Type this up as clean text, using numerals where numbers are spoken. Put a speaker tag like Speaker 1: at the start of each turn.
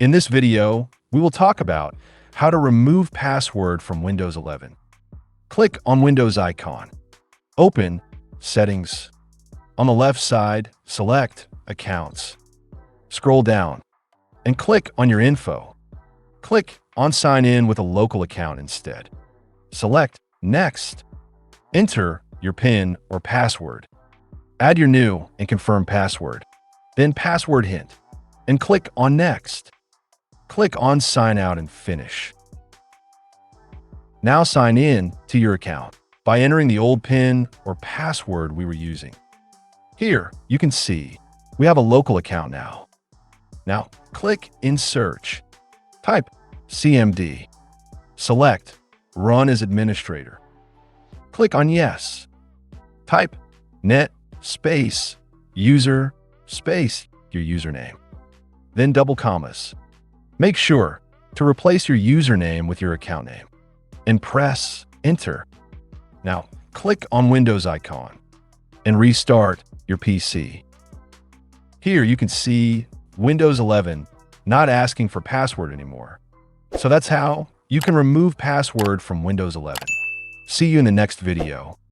Speaker 1: In this video, we will talk about how to remove password from Windows 11. Click on Windows icon. Open Settings. On the left side, select Accounts. Scroll down and click on your info. Click on Sign in with a local account instead. Select Next. Enter your PIN or password. Add your new and confirm password. Then password hint and click on Next. Click on Sign out and finish. Now sign in to your account by entering the old PIN or password we were using. Here, you can see we have a local account now. Now, click in Search. Type CMD. Select Run as Administrator. Click on Yes. Type net space user space your username. Then double commas. Make sure to replace your username with your account name and press Enter. Now, click on Windows icon and restart your PC. Here you can see Windows 11 not asking for password anymore. So that's how you can remove password from Windows 11. See you in the next video.